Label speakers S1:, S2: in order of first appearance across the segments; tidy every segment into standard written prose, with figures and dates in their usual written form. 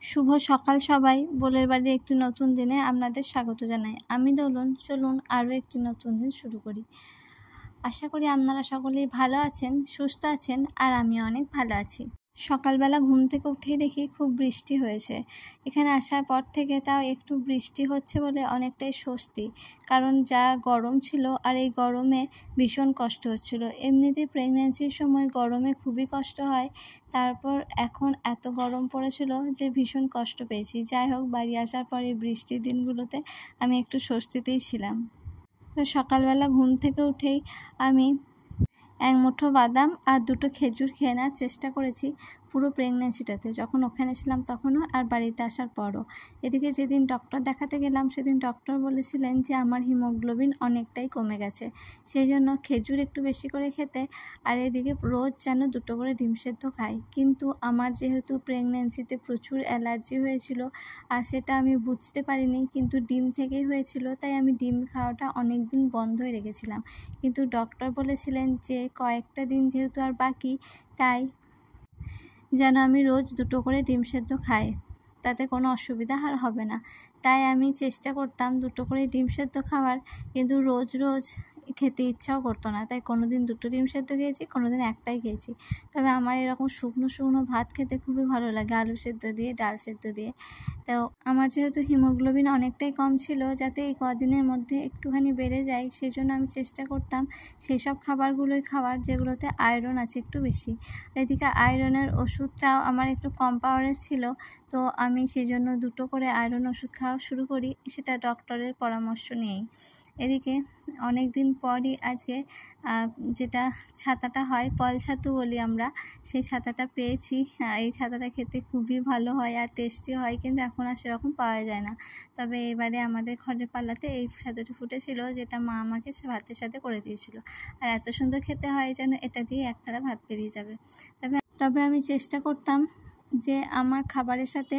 S1: শুভ সকাল সবাই। বোলের বাড়ির একটি নতুন দিনে আপনাদের স্বাগত জানাই। আমি দোলন। চলুন আরও একটি নতুন দিন শুরু করি। আশা করি আপনারা সকলেই ভালো আছেন, সুস্থ আছেন, আর আমি অনেক ভালো আছি। সকালবেলা ঘুম থেকে উঠেই দেখি খুব বৃষ্টি হয়েছে। এখানে আসার পর থেকে তাও একটু বৃষ্টি হচ্ছে বলে অনেকটাই স্বস্তি, কারণ যা গরম ছিল আর এই গরমে ভীষণ কষ্ট হচ্ছিল। এমনিতেই প্রেগন্যান্সির সময় গরমে খুবই কষ্ট হয়, তারপর এখন এত গরম পড়েছিল যে ভীষণ কষ্ট পেয়েছি। যাই হোক, বাড়ি আসার পর এই বৃষ্টির দিনগুলোতে আমি একটু স্বস্তিতেই ছিলাম। তো সকালবেলা ঘুম থেকে উঠেই আমি এক মুঠো বাদাম আর দুটো খেজুর খেয়ে নেওয়ার চেষ্টা করেছি পুরো প্রেগন্যান্সিটাতে, যখন ওখানে ছিলাম তখনও আর বাড়িতে আসার পরও। এদিকে যেদিন ডক্টর দেখাতে গেলাম সেদিন ডক্টর বলেছিলেন যে আমার হিমোগ্লোবিন অনেকটাই কমে গেছে, সেই জন্য খেজুর একটু বেশি করে খেতে, আর এদিকে রোজ যেন 2টো করে ডিম সেদ্ধ খাই। কিন্তু আমার যেহেতু প্রেগন্যান্সিতে প্রচুর অ্যালার্জি হয়েছিল আর সেটা আমি বুঝতে পারিনি, কিন্তু ডিম থেকেই হয়েছিল, তাই আমি ডিম খাওয়াটা অনেক দিন বন্ধই রেখেছিলাম। কিন্তু ডক্টর বলেছিলেন যে কয়েকটা দিন যেহেতু আর বাকি, তাই যেন আমি রোজ 2টো করে ডিম সেদ্ধ খাই, তাতে কোনো অসুবিধা আর হবে না। তাই আমি চেষ্টা করতাম 2টো করে ডিম সেদ্ধ খাওয়ার, কিন্তু রোজ রোজ খেতে ইচ্ছাও করতো না, তাই কোনো দিন 2টো ডিম সেদ্ধ খেয়েছি, কোনো দিন একটাই খেয়েছি। তবে আমার এরকম শুকনো শুকনো ভাত খেতে খুবই ভালো লাগে, আলু সেদ্ধ দিয়ে, ডাল সেদ্ধ দিয়ে। তো আমার যেহেতু হিমোগ্লোবিন অনেকটাই কম ছিল, যাতে এই কদিনের মধ্যে একটুখানি বেড়ে যায়, সেই জন্য আমি চেষ্টা করতাম সেই সব খাবারগুলোই খাওয়ার যেগুলোতে আয়রন আছে একটু বেশি। এদিকে আয়রনের ওষুধটাও আমার একটু কম পাওয়ারের ছিল, তো আমি সেই জন্য 2টো করে আয়রন ওষুধ খাওয়া শুরু করি, সেটা ডক্টরের পরামর্শ নিয়েই। এদিকে অনেক দিন পরই আজকে যেটা ছাতাটা হয়, পল ছাতু বলি আমরা, সেই ছাতাটা পেয়েছি। এই ছাতাটা খেতে খুবই ভালো হয় আর টেস্টি হয়, কিন্তু এখন আর সেরকম পাওয়া যায় না। তবে এবারে আমাদের ঘরের পাল্লাতে এই ছাতুটা ফুটেছিল, যেটা মা আমাকে ভাতের সাথে করে দিয়েছিল, আর এত সুন্দর খেতে হয় যেন এটা দিয়ে এক থালা ভাত বেরিয়ে যাবে। তবে আমি চেষ্টা করতাম যে আমার খাবারের সাথে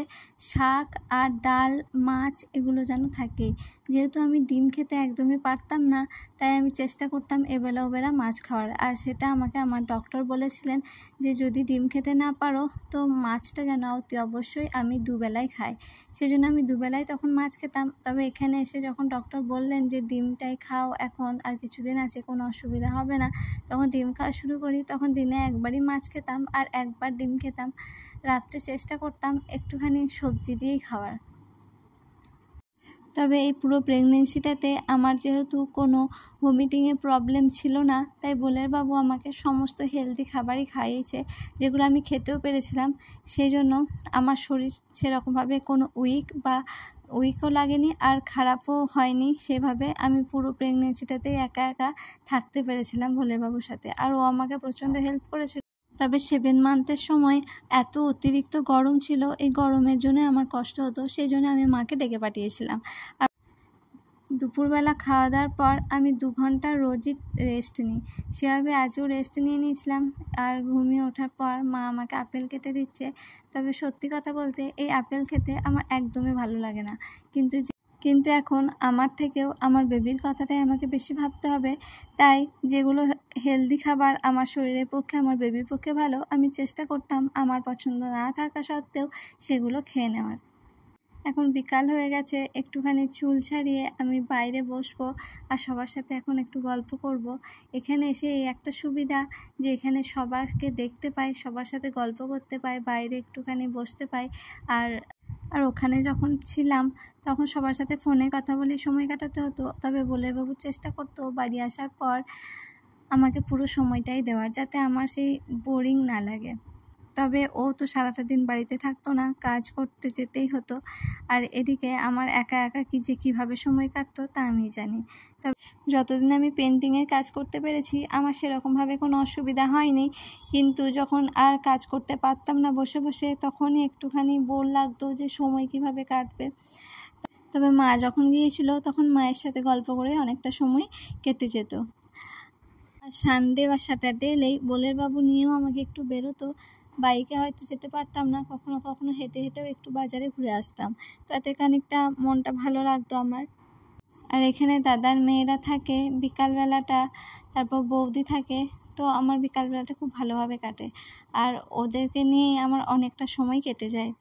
S1: শাক আর ডাল, মাছ এগুলো যেন থাকেই। যেহেতু আমি ডিম খেতে একদমই পারতাম না, তাই আমি চেষ্টা করতাম এবেলা ওবেলা মাছ খাওয়ার, আর সেটা আমাকে আমার ডক্টর বলেছিলেন যে যদি ডিম খেতে না পারো তো মাছটা যেন অতি অবশ্যই আমি 2 বেলায় খাই। সেজন্য আমি 2 বেলায় তখন মাছ খেতাম। তবে এখানে এসে যখন ডক্টর বললেন যে ডিমটাই খাও এখন, আর কিছুদিন আছে, কোনো অসুবিধা হবে না, তখন ডিম খাওয়া শুরু করি। তখন দিনে একবারই মাছ খেতাম আর একবার ডিম খেতাম। রাত্রে চেষ্টা করতাম একটুখানি সবজি দিয়েই খাওয়ার। তবে এই পুরো প্রেগনেন্সিটাতে আমার যেহেতু কোনো ভমিটিংয়ের প্রবলেম ছিল না, তাই বোলের বাবু আমাকে সমস্ত হেলদি খাবারই খাইয়েছে, যেগুলো আমি খেতেও পেরেছিলাম। সেই জন্য আমার শরীর সেরকমভাবে কোনো উইকও লাগেনি আর খারাপও হয়নি। সেভাবে আমি পুরো প্রেগনেন্সিটাতেই একা একা থাকতে পেরেছিলাম ভোলের বাবুর সাথে, আর ও আমাকে প্রচণ্ড হেল্প করেছিল। তবে 7 মান্থের সময় এত অতিরিক্ত গরম ছিল, এই গরমের জন্য আমার কষ্ট হতো, সেই জন্য আমি মাকে ডেকে পাঠিয়েছিলাম। আর দুপুরবেলা খাওয়া দাওয়ার পর আমি 2 ঘন্টা রোজই রেস্ট নিই, সেভাবে আজও রেস্ট নিয়ে নিয়েছিলাম। আর ঘুমিয়ে ওঠার পর মা আমাকে আপেল কেটে দিচ্ছে। তবে সত্যি কথা বলতে এই আপেল খেতে আমার একদমই ভালো লাগে না, কিন্তু এখন আমার থেকেও আমার বেবির কথাটাই আমাকে বেশি ভাবতে হবে, তাই যেগুলো হেলদি খাবার আমার শরীরের পক্ষে, আমার বেবির পক্ষে ভালো, আমি চেষ্টা করতাম আমার পছন্দ না থাকা সত্ত্বেও সেগুলো খেয়ে নেওয়ার। এখন বিকাল হয়ে গেছে, একটুখানি চুল ছাড়িয়ে আমি বাইরে বসবো আর সবার সাথে এখন একটু গল্প করব। এখানে এসে এই একটা সুবিধা যে এখানে সবাইকে দেখতে পাই, সবার সাথে গল্প করতে পাই, বাইরে একটুখানি বসতে পাই। আর ওখানে যখন ছিলাম তখন সবার সাথে ফোনে কথা বলে সময় কাটাতে হতো। তবে বোলের বাবু চেষ্টা করতো বাড়ি আসার পর আমাকে পুরো সময়টাই দেওয়ার, যাতে আমার সেই বোরিং না লাগে। তবে ও তো সারাটা দিন বাড়িতে থাকতো না, কাজ করতে যেতেই হতো। আর এদিকে আমার একা একা কীভাবে সময় কাটতো তা আমি জানি। তবে যতদিন আমি পেন্টিংয়ের কাজ করতে পেরেছি আমার সেরকমভাবে কোনো অসুবিধা হয়নি, কিন্তু যখন আর কাজ করতে পারতাম না বসে বসে, তখনই একটুখানি বোর লাগতো যে সময় কিভাবে কাটবে। তবে মা যখন গিয়েছিল তখন মায়ের সাথে গল্প করে অনেকটা সময় কেটে যেত। আর সানডে বা স্যাটারডে এলেই বোলের বাবু নিয়েও আমাকে একটু বেরোতো। বাইকে হয়তো যেতে পারতাম না, কখনো কখনো হেঁটে হেঁটেও একটু বাজারে ঘুরে আসতাম, তাতে খানিকটা মনটা ভালো লাগতো আমার। আর এখানে দাদার মেয়েরা থাকে বিকালবেলাটা, তারপর বৌদি থাকে, তো আমার বিকালবেলাটা খুব ভালোভাবে কাটে, আর ওদেরকে নিয়েই আমার অনেকটা সময় কেটে যায়।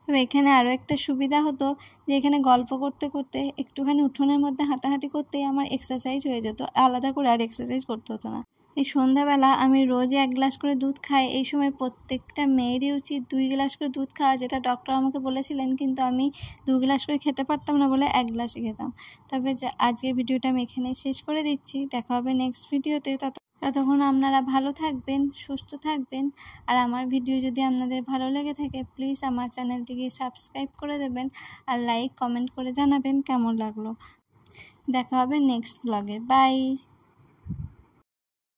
S1: তবে এখানে আরও একটা সুবিধা হতো যে এখানে গল্প করতে করতে একটুখানি উঠোনের মধ্যে হাঁটাহাঁটি করতেই আমার এক্সারসাইজ হয়ে যেত, আলাদা করে আর এক্সারসাইজ করতে হতো না। এই সন্ধ্যাবেলা আমি রোজই 1 গ্লাস করে দুধ খাই। এই সময় প্রত্যেকটা মেয়েরই উচিত 2 গ্লাস করে দুধ খাওয়া, যেটা ডক্টর আমাকে বলেছিলেন, কিন্তু আমি 2 গ্লাস করে খেতে পারতাম না বলে 1 গ্লাসই খেতাম। তবে আজকের ভিডিওটা আমি এখানেই শেষ করে দিচ্ছি। দেখা হবে নেক্সট ভিডিওতে। ততক্ষণ আপনারা ভালো থাকবেন, সুস্থ থাকবেন। আর আমার ভিডিও যদি আপনাদের ভালো লেগে থাকে প্লিজ আমার চ্যানেলটিকে সাবস্ক্রাইব করে দেবেন আর লাইক কমেন্ট করে জানাবেন কেমন লাগলো। দেখা হবে নেক্সট ব্লগে। বাই।